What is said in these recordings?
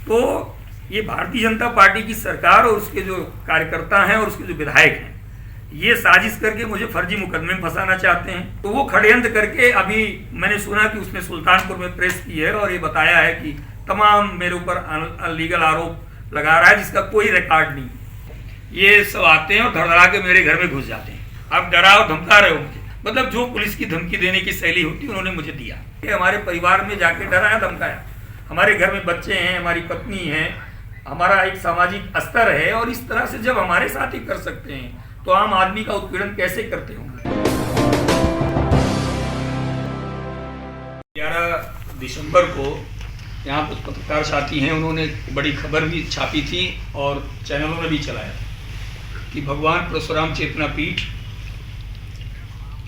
तो ये भारतीय जनता पार्टी की सरकार और उसके जो कार्यकर्ता हैं और उसके जो विधायक हैं, ये साजिश करके मुझे फर्जी मुकदमे में फंसाना चाहते हैं। तो वो षड्यंत्र करके अभी मैंने सुना कि उसने सुल्तानपुर में प्रेस की है और ये बताया है कि तमाम मेरे ऊपर अनलीगल आरोप लगा रहा है जिसका कोई रिकॉर्ड नहीं। ये सब आते हैं और धड़धड़ा के मेरे घर में घुस जाते हैं। आप डरा और धमका रहे हो मुझे, मतलब जो पुलिस की धमकी देने की शैली होती है उन्होंने मुझे दिया। हमारे परिवार में जाके डराया धमकाया। हमारे घर में बच्चे हैं, हमारी पत्नी है, हमारा एक सामाजिक स्तर है, और इस तरह से जब हमारे साथ ही कर सकते हैं तो आम आदमी का उत्पीड़न कैसे करते होंगे। 11 दिसंबर को यहाँ कुछ पत्रकार साथी हैं, उन्होंने बड़ी खबर भी छापी थी और चैनलों में भी चलाया कि भगवान परशुराम चेतना पीठ,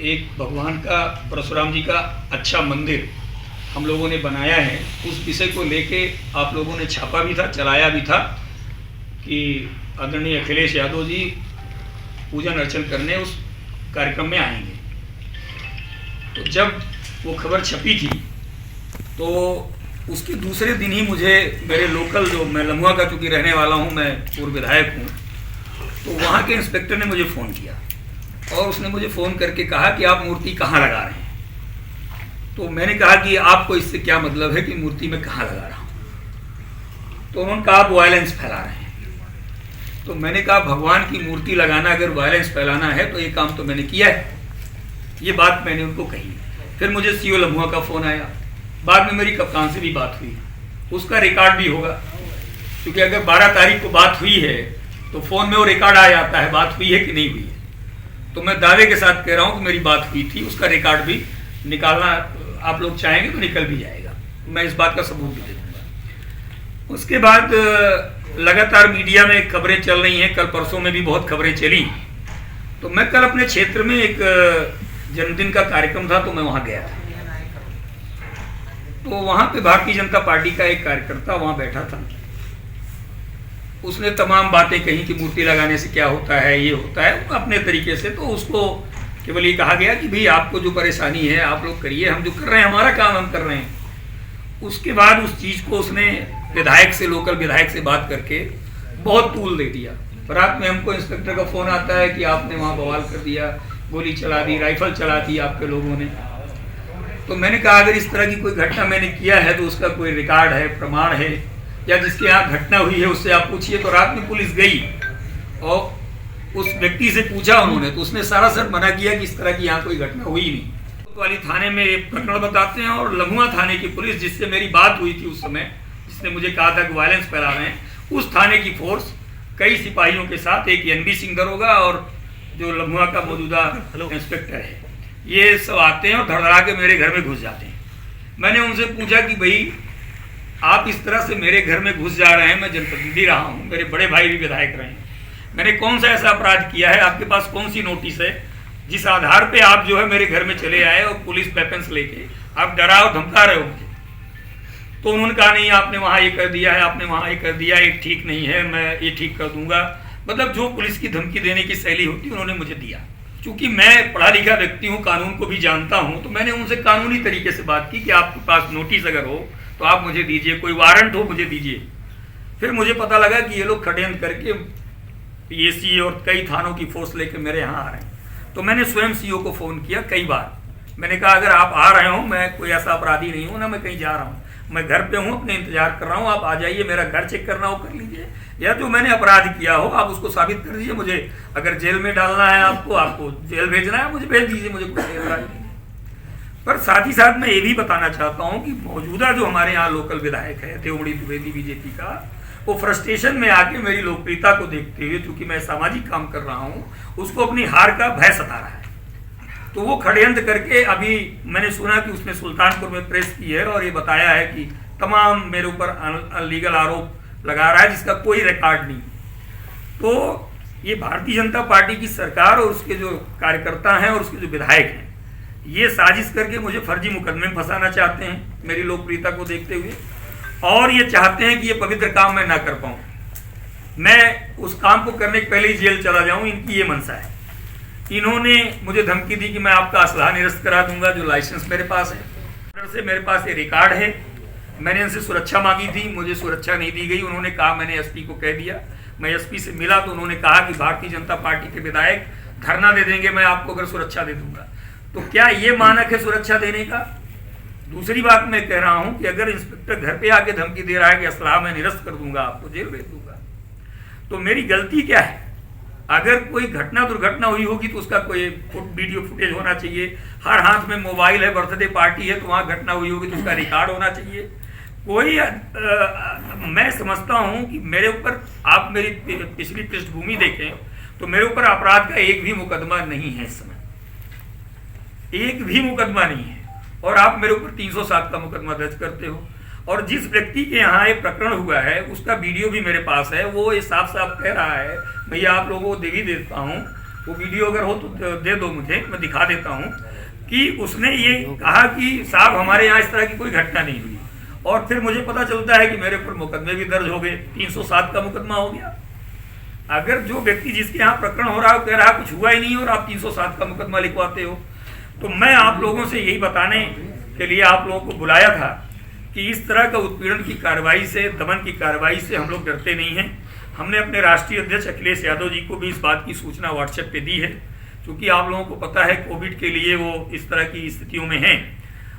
एक भगवान का परशुराम जी का अच्छा मंदिर हम लोगों ने बनाया है। उस विषय को लेके आप लोगों ने छापा भी था, चलाया भी था कि आदरणीय अखिलेश यादव जी पूजन अर्चन करने उस कार्यक्रम में आएंगे। तो जब वो खबर छपी थी तो उसके दूसरे दिन ही मुझे मेरे लोकल, जो मैं लम्हुआ का चूँकि रहने वाला हूँ, मैं पूर्व विधायक हूँ, तो वहाँ के इंस्पेक्टर ने मुझे फ़ोन किया और उसने मुझे फ़ोन करके कहा कि आप मूर्ति कहाँ लगा रहे हैं। तो मैंने कहा कि आपको इससे क्या मतलब है कि मूर्ति में कहाँ लगा रहा हूँ। तो उन्होंने कहा आप वायलेंस फैला रहे हैं। तो मैंने कहा भगवान की मूर्ति लगाना अगर वायलेंस फैलाना है तो ये काम तो मैंने किया है। ये बात मैंने उनको कही। फिर मुझे सीओ लम्हुआ का फ़ोन आया, बाद में मेरी कप्तान से भी बात हुई, उसका रिकॉर्ड भी होगा, क्योंकि अगर 12 तारीख को बात हुई है तो फ़ोन में वो रिकॉर्ड आ जाता है बात हुई है कि नहीं हुई है। तो मैं दावे के साथ कह रहा हूँ कि मेरी बात हुई थी, उसका रिकॉर्ड भी निकालना आप लोग चाहेंगे तो निकल भी जाएगा, मैं इस बात का सबूत भी दे दूँगा। उसके बाद लगातार मीडिया में खबरें चल रही हैं, कल परसों में भी बहुत खबरें चली। तो मैं कल अपने क्षेत्र में एक जन्मदिन का कार्यक्रम था तो मैं वहाँ गया था। तो वहाँ पे भारतीय जनता पार्टी का एक कार्यकर्ता वहाँ बैठा था। उसने तमाम बातें कही कि मूर्ति लगाने से क्या होता है, ये होता है, अपने तरीके से। तो उसको केवल ये कहा गया कि भाई आपको जो परेशानी है आप लोग करिए, हम जो कर रहे हैं हमारा काम हम कर रहे हैं। उसके बाद उस चीज़ को उसने विधायक से, लोकल विधायक से बात करके बहुत तूल दे दिया। रात में हमको इंस्पेक्टर का फ़ोन आता है कि आपने वहाँ बवाल कर दिया, गोली चला दी, राइफल चला दी आपके लोगों ने। तो मैंने कहा अगर इस तरह की कोई घटना मैंने किया है तो उसका कोई रिकॉर्ड है, प्रमाण है, या जिसके यहाँ घटना हुई है उससे आप पूछिए। तो रात में पुलिस गई और उस व्यक्ति से पूछा उन्होंने, तो उसने सरासर मना किया कि इस तरह की यहाँ कोई घटना हुई नहीं। वाली थाने में एक प्रकरण बताते हैं और लम्हुआ थाने की पुलिस, जिससे मेरी बात हुई थी उस समय, जिसने मुझे कहा था कि वायलेंस फैला रहे हैं, उस थाने की फोर्स कई सिपाहियों के साथ, एक एनबी सिंह दरोगा और जो लम्हुआ का मौजूदा इंस्पेक्टर है, ये सब आते हैं और धड़धड़ा के मेरे घर में घुस जाते हैं। मैंने उनसे पूछा कि भाई आप इस तरह से मेरे घर में घुस जा रहे हैं, मैं जनप्रतिनिधि रहा हूँ, मेरे बड़े भाई भी विधायक रहे हैं, मैंने कौन सा ऐसा अपराध किया है, आपके पास कौन सी नोटिस है जिस आधार पे आप जो है मेरे घर में चले आए और पुलिस वेपन्स लेके आप डरा और धमका रहे हो मुझे। तो उन्होंने कहा नहीं आपने वहाँ ये कर दिया है, आपने वहाँ ये कर दिया, ये ठीक नहीं है, मैं ये ठीक कर दूंगा। मतलब जो पुलिस की धमकी देने की शैली होती है उन्होंने मुझे दिया। चूँकि मैं पढ़ा लिखा व्यक्ति हूँ, कानून को भी जानता हूँ, तो मैंने उनसे कानूनी तरीके से बात की कि आपके पास नोटिस अगर हो तो आप मुझे दीजिए, कोई वारंट हो मुझे दीजिए। फिर मुझे पता लगा कि ये लोग षड्यंत्र करके पीएसी और कई थानों की फोर्स लेके मेरे यहाँ आ रहे हैं। तो मैंने स्वयं सीओ को फ़ोन किया कई बार। मैंने कहा अगर आप आ रहे हो, मैं कोई ऐसा अपराधी नहीं हूँ ना, मैं कहीं जा रहा हूँ, मैं घर पे हूँ, अपने इंतजार कर रहा हूँ, आप आ जाइए, मेरा घर चेक करना हो कर लीजिए, या जो मैंने अपराध किया हो आप उसको साबित कर दीजिए। मुझे अगर जेल में डालना है, आपको जेल भेजना है, मुझे भेज दीजिए, मुझे कोई एतराज नहीं है। पर साथ ही साथ मैं ये भी बताना चाहता हूँ कि मौजूदा जो हमारे यहाँ लोकल विधायक है देवमणि द्विवेदी बीजेपी का, वो फ्रस्ट्रेशन में आके मेरी लोकप्रियता को देखते हुए, चूंकि मैं सामाजिक काम कर रहा हूँ, उसको अपनी हार का भय सता रहा है। तो वो षड्यंत्र करके अभी मैंने सुना कि उसने सुल्तानपुर में प्रेस की है और ये बताया है कि तमाम मेरे ऊपर अनलीगल आरोप लगा रहा है जिसका कोई रिकॉर्ड नहीं। तो ये भारतीय जनता पार्टी की सरकार और उसके जो कार्यकर्ता हैं और उसके जो विधायक हैं, ये साजिश करके मुझे फर्जी मुकदमे में फंसाना चाहते हैं मेरी लोकप्रियता को देखते हुए, और ये चाहते हैं कि ये पवित्र काम मैं ना कर पाऊँ, मैं उस काम को करने के पहले ही जेल चला जाऊँ। इनकी ये मंशा है। इन्होंने मुझे धमकी दी कि मैं आपका असलहा निरस्त करा दूंगा, जो लाइसेंस मेरे पास है, से मेरे पास ये रिकॉर्ड है मैंने इनसे सुरक्षा मांगी थी, मुझे सुरक्षा नहीं दी गई। उन्होंने कहा, मैंने एसपी को कह दिया, मैं एसपी से मिला तो उन्होंने कहा कि भारतीय जनता पार्टी के विधायक धरना दे देंगे, मैं आपको अगर सुरक्षा दे दूंगा। तो क्या ये मानक है सुरक्षा देने का? दूसरी बात मैं कह रहा हूं कि अगर इंस्पेक्टर घर पे आके धमकी दे रहा है कि असलाह मैं निरस्त कर दूंगा, आपको जेल भेज दूंगा, तो मेरी गलती क्या है? अगर कोई घटना दुर्घटना हुई होगी तो उसका कोई वीडियो फुटेज होना चाहिए। हर हाथ में मोबाइल है, बर्थडे पार्टी है तो वहां घटना हुई होगी तो उसका रिकॉर्ड होना चाहिए। कोई मैं समझता हूं कि मेरे ऊपर, आप मेरी पिछली पृष्ठभूमि देखें तो मेरे ऊपर अपराध का एक भी मुकदमा नहीं है इस समय, एक भी मुकदमा नहीं है। और आप मेरे ऊपर 307 का मुकदमा दर्ज करते हो। और जिस व्यक्ति के यहाँ ये प्रकरण हुआ है उसका वीडियो भी मेरे पास है, वो ये साफ साफ कह रहा है, भैया आप लोगों को दे भी देता हूँ, वो वीडियो अगर हो तो दे दो मुझे, मैं दिखा देता हूँ, कि उसने ये कहा कि साहब हमारे यहाँ इस तरह की कोई घटना नहीं हुई। और फिर मुझे पता चलता है कि मेरे ऊपर मुकदमे भी दर्ज हो गए, 307 का मुकदमा हो गया। अगर जो व्यक्ति जिसके यहाँ प्रकरण हो रहा है कह रहा कुछ हुआ ही नहीं और आप 307 का मुकदमा लिखवाते हो, तो मैं आप लोगों से यही बताने के लिए आप लोगों को बुलाया था कि इस तरह का उत्पीड़न की कार्रवाई से, दमन की कार्रवाई से हम लोग डरते नहीं हैं। हमने अपने राष्ट्रीय अध्यक्ष अखिलेश यादव जी को भी इस बात की सूचना व्हाट्सएप पे दी है, क्योंकि आप लोगों को पता है कोविड के लिए वो इस तरह की स्थितियों में हैं।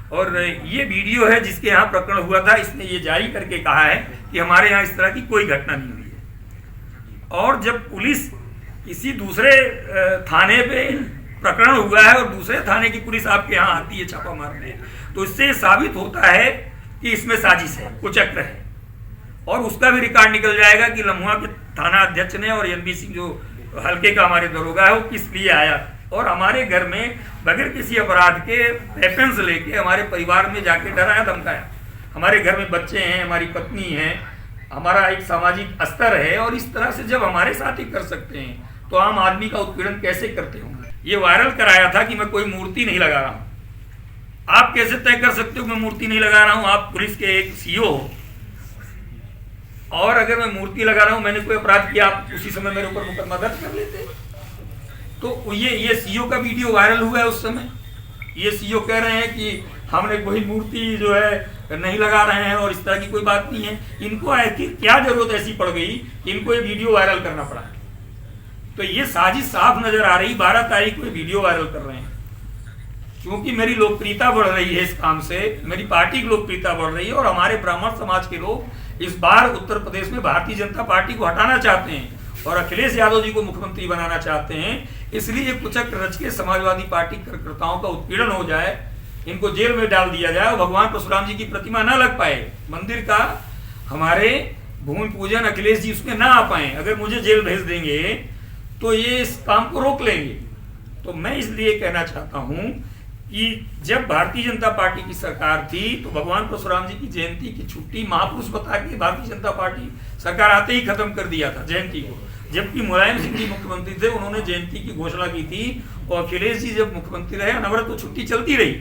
और ये वीडियो है जिसके यहाँ प्रकरण हुआ था, इसने ये जारी करके कहा है कि हमारे यहाँ इस तरह की कोई घटना नहीं हुई है। और जब पुलिस किसी दूसरे थाने पे प्रकरण हुआ है और दूसरे थाने की पुलिस आपके यहाँ आती है छापा मारने, तो इससे साबित होता है कि इसमें साजिश है, कुचक्र है। और उसका भी रिकॉर्ड निकल जाएगा कि लम्हुआ के थाना अध्यक्ष ने और एनबी सिंह जो हल्के का हमारे दरोगा है वो किस लिए आया और हमारे घर में बगैर किसी अपराध के वेपन्स लेके हमारे परिवार में जाके डराया धमकाया। हमारे घर में बच्चे हैं, हमारी पत्नी है, हमारा एक सामाजिक स्तर है, और इस तरह से जब हमारे साथ ही कर सकते हैं तो आम आदमी का उत्पीड़न कैसे करते होंगे। ये वायरल कराया था कि मैं कोई मूर्ति नहीं लगा रहा हूं। आप कैसे तय कर सकते हो मैं मूर्ति नहीं लगा रहा हूं? आप पुलिस के एक सीओ हो, और अगर मैं मूर्ति लगा रहा हूं, मैंने कोई अपराध किया, आप उसी समय मेरे ऊपर मुकदमा दर्ज कर लेते। तो ये सीओ का वीडियो वायरल हुआ है उस समय। ये सीओ कह रहे हैं कि हमने कोई मूर्ति जो है नहीं लगा रहे हैं और इस तरह की कोई बात नहीं है। इनको ऐसी क्या जरूरत ऐसी पड़ गई कि इनको ये वीडियो वायरल करना पड़ा? तो ये साजिश साफ नजर आ रही। 12 तारीख को वीडियो वायरल कर रहे हैं क्योंकि मेरी लोकप्रियता बढ़ रही है इस काम से, मेरी पार्टी की लोकप्रियता बढ़ रही है, और हमारे ब्राह्मण समाज के लोग इस बार उत्तर प्रदेश में भारतीय जनता पार्टी को हटाना चाहते हैं और अखिलेश यादव जी को मुख्यमंत्री बनाना चाहते हैं। इसलिए कुचक्र रच के समाजवादी पार्टी कार्यकर्ताओं का उत्पीड़न हो जाए, इनको जेल में डाल दिया जाए और भगवान परशुराम जी की प्रतिमा ना लग पाए मंदिर का, हमारे भूमि पूजन अखिलेश जी उसमें ना आ पाए। अगर मुझे जेल भेज देंगे तो ये इस काम को रोक लेंगे। तो मैं इसलिए कहना चाहता हूं कि जब भारतीय जनता पार्टी की सरकार थी तो भगवान परशुराम जी की जयंती की छुट्टी महापुरुष बता के भारतीय जनता पार्टी सरकार आते ही खत्म कर दिया था जयंती को। जबकि मुलायम सिंह जी मुख्यमंत्री थे, उन्होंने जयंती की घोषणा की थी, और अखिलेश जी जब मुख्यमंत्री रहे अनवरत तो छुट्टी चलती रही।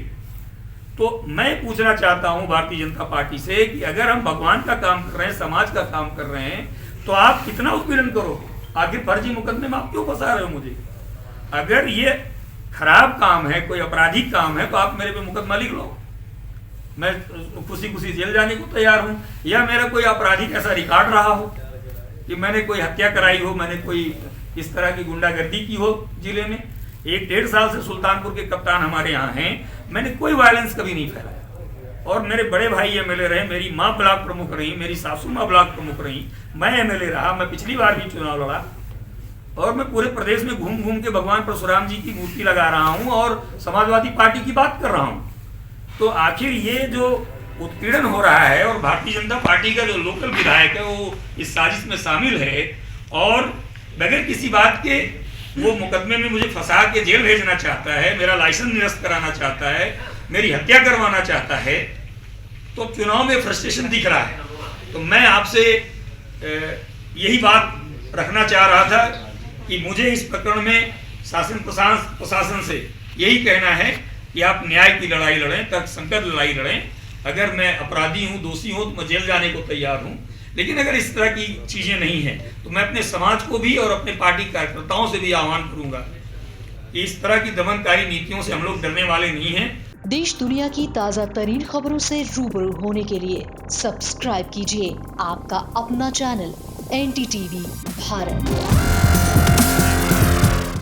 तो मैं पूछना चाहता हूं भारतीय जनता पार्टी से कि अगर हम भगवान का काम कर रहे हैं, समाज का काम कर रहे हैं, तो आप कितना उत्पीड़न करोगे? आखिर फर्जी मुकदमे में आप क्यों फंसा रहे हो मुझे? अगर ये खराब काम है, कोई आपराधिक काम है, तो आप मेरे पे मुकदमा लिख लो, मैं खुशी खुशी जेल जाने को तैयार हूं। या मेरा कोई आपराधिक ऐसा रिकॉर्ड रहा हो कि मैंने कोई हत्या कराई हो, मैंने कोई इस तरह की गुंडागर्दी की हो जिले में। 1-1.5 साल से सुल्तानपुर के कप्तान हमारे यहाँ हैं, मैंने कोई वायलेंस कभी नहीं फैलाया। और मेरे बड़े भाई एमएलए रहे, मेरी माँ ब्लॉक प्रमुख रही, मेरी सासू माँ ब्लॉक प्रमुख रही, मैं एमएलए रहा, मैं पिछली बार भी चुनाव लड़ा, और मैं पूरे प्रदेश में घूम घूम के भगवान परशुराम जी की मूर्ति लगा रहा हूं और समाजवादी पार्टी की बात कर रहा हूं। तो आखिर ये जो उत्पीड़न हो रहा है, और भारतीय जनता पार्टी का जो लोकल विधायक है वो इस साजिश में शामिल है, और बगैर किसी बात के वो मुकदमे में मुझे फंसा के जेल भेजना चाहता है, मेरा लाइसेंस निरस्त कराना चाहता है, मेरी हत्या करवाना चाहता है। तो चुनाव में फ्रस्ट्रेशन दिख रहा है। तो मैं आपसे यही बात रखना चाह रहा था कि मुझे इस प्रकरण में शासन प्रशासन से यही कहना है कि आप न्याय की लड़ाई लड़ें, तर्कसंगत लड़ाई लड़ें। अगर मैं अपराधी हूं, दोषी हूं, तो मैं जेल जाने को तैयार हूं, लेकिन अगर इस तरह की चीजें नहीं हैं तो मैं अपने समाज को भी और अपने पार्टी कार्यकर्ताओं से भी आह्वान करूंगा कि इस तरह की दमनकारी नीतियों से हम लोग डरने वाले नहीं हैं। देश दुनिया की ताज़ा तरीन खबरों से रूबरू होने के लिए सब्सक्राइब कीजिए आपका अपना चैनल NDTV भारत।